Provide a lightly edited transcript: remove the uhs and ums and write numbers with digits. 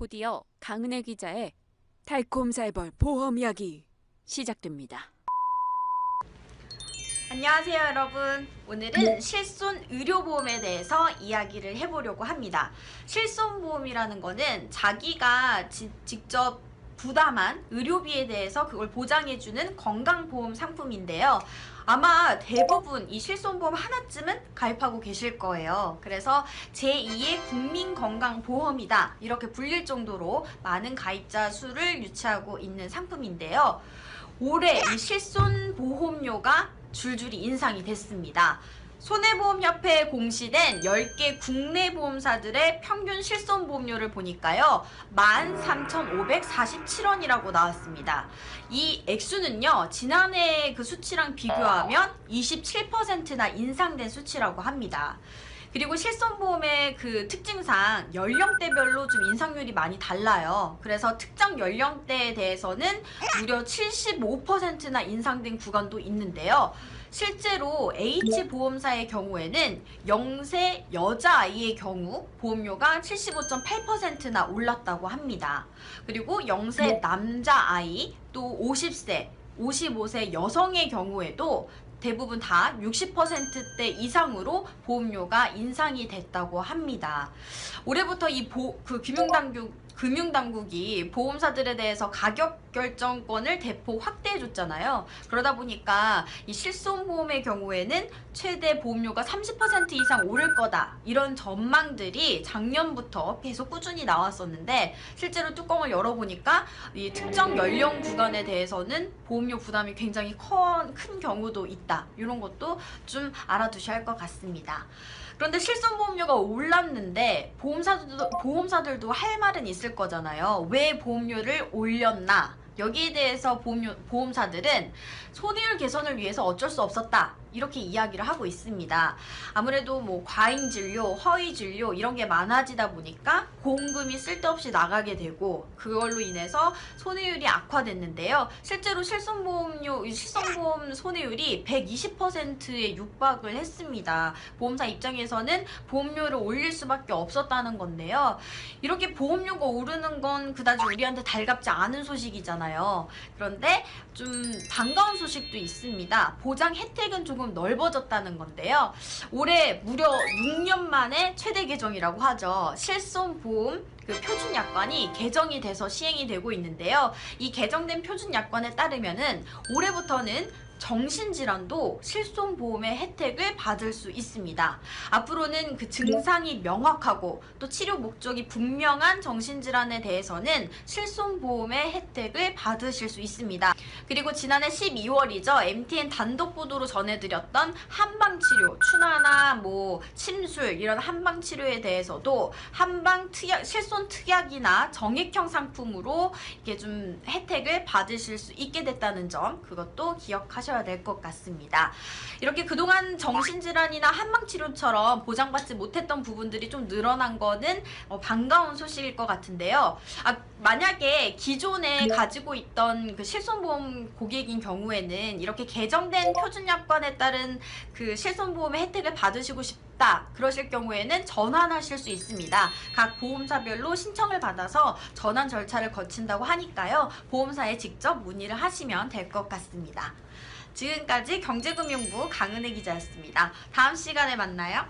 곧이어 강은혜 기자의 달콤살벌 보험 이야기 시작됩니다. 안녕하세요 여러분. 오늘은 실손 의료보험에 대해서 이야기를 해보려고 합니다. 실손보험이라는 거는 자기가 직접 부담한 의료비에 대해서 그걸 보장해주는 건강보험 상품인데요. 아마 대부분 이 실손보험 하나쯤은 가입하고 계실 거예요. 그래서 제2의 국민건강보험이다 이렇게 불릴 정도로 많은 가입자 수를 유치하고 있는 상품인데요. 올해 이 실손보험료가 줄줄이 인상이 됐습니다. 손해보험협회에 공시된 10개 국내 보험사들의 평균 실손보험료를 보니까요 13,547원이라고 나왔습니다. 이 액수는요 지난해 그 수치랑 비교하면 27%나 인상된 수치라고 합니다. 그리고 실손보험의 그 특징상 연령대별로 좀 인상률이 많이 달라요. 그래서 특정 연령대에 대해서는 무려 75%나 인상된 구간도 있는데요. 실제로 H보험사의 경우에는 0세 여자아이의 경우 보험료가 75.8%나 올랐다고 합니다. 그리고 0세 남자아이 또 50세, 55세 여성의 경우에도 대부분 다 60%대 이상으로 보험료가 인상이 됐다고 합니다. 올해부터 이 금융당국이 보험사들에 대해서 가격 결정권을 대폭 확대해줬잖아요. 그러다 보니까 이 실손보험의 경우에는 최대 보험료가 30% 이상 오를 거다 이런 전망들이 작년부터 계속 꾸준히 나왔었는데 실제로 뚜껑을 열어보니까 이 특정 연령 구간에 대해서는 보험료 부담이 굉장히 큰 경우도 있다. 이런 것도 좀 알아두셔야 할 것 같습니다. 그런데 실손보험료가 올랐는데 보험사들도 할 말은 있을 거잖아요. 왜 보험료를 올렸나? 여기에 대해서 보험사들은 손해율 개선을 위해서 어쩔 수 없었다 이렇게 이야기를 하고 있습니다. 아무래도 뭐 과잉진료, 허위진료 이런 게 많아지다 보니까 보험금이 쓸데없이 나가게 되고 그걸로 인해서 손해율이 악화됐는데요. 실제로 실손보험 손해율이 120%에 육박을 했습니다. 보험사 입장에서는 보험료를 올릴 수밖에 없었다는 건데요. 이렇게 보험료가 오르는 건 그다지 우리한테 달갑지 않은 소식이잖아요. 그런데 좀 반가운 소식도 있습니다. 보장 혜택은 조금 넓어졌다는 건데요. 올해 무려 6년 만에 최대 개정이라고 하죠. 실손보험 표준약관이 개정이 돼서 시행이 되고 있는데요. 이 개정된 표준약관에 따르면은 올해부터는 정신질환도 실손보험의 혜택을 받을 수 있습니다. 앞으로는 그 증상이 명확하고 또 치료 목적이 분명한 정신질환에 대해서는 실손보험의 혜택을 받으실 수 있습니다. 그리고 지난해 12월이죠. MTN 단독 보도로 전해드렸던 한방치료, 추나나 뭐 침술 이런 한방치료에 대해서도 실손 특약이나 정액형 상품으로 이게 좀 혜택을 받으실 수 있게 됐다는 점 그것도 기억하셔야 될 것 같습니다. 이렇게 그동안 정신질환이나 한방치료처럼 보장받지 못했던 부분들이 좀 늘어난 거는 반가운 소식일 것 같은데요. 만약에 기존에 가지고 있던 그 실손보험 고객인 경우에는 이렇게 개정된 표준약관에 따른 그 실손보험의 혜택을 받으시고 싶다 그러실 경우에는 전환하실 수 있습니다. 각 보험사별로 신청을 받아서 전환 절차를 거친다고 하니까요. 보험사에 직접 문의를 하시면 될 것 같습니다. 지금까지 경제금융부 강은혜 기자였습니다. 다음 시간에 만나요.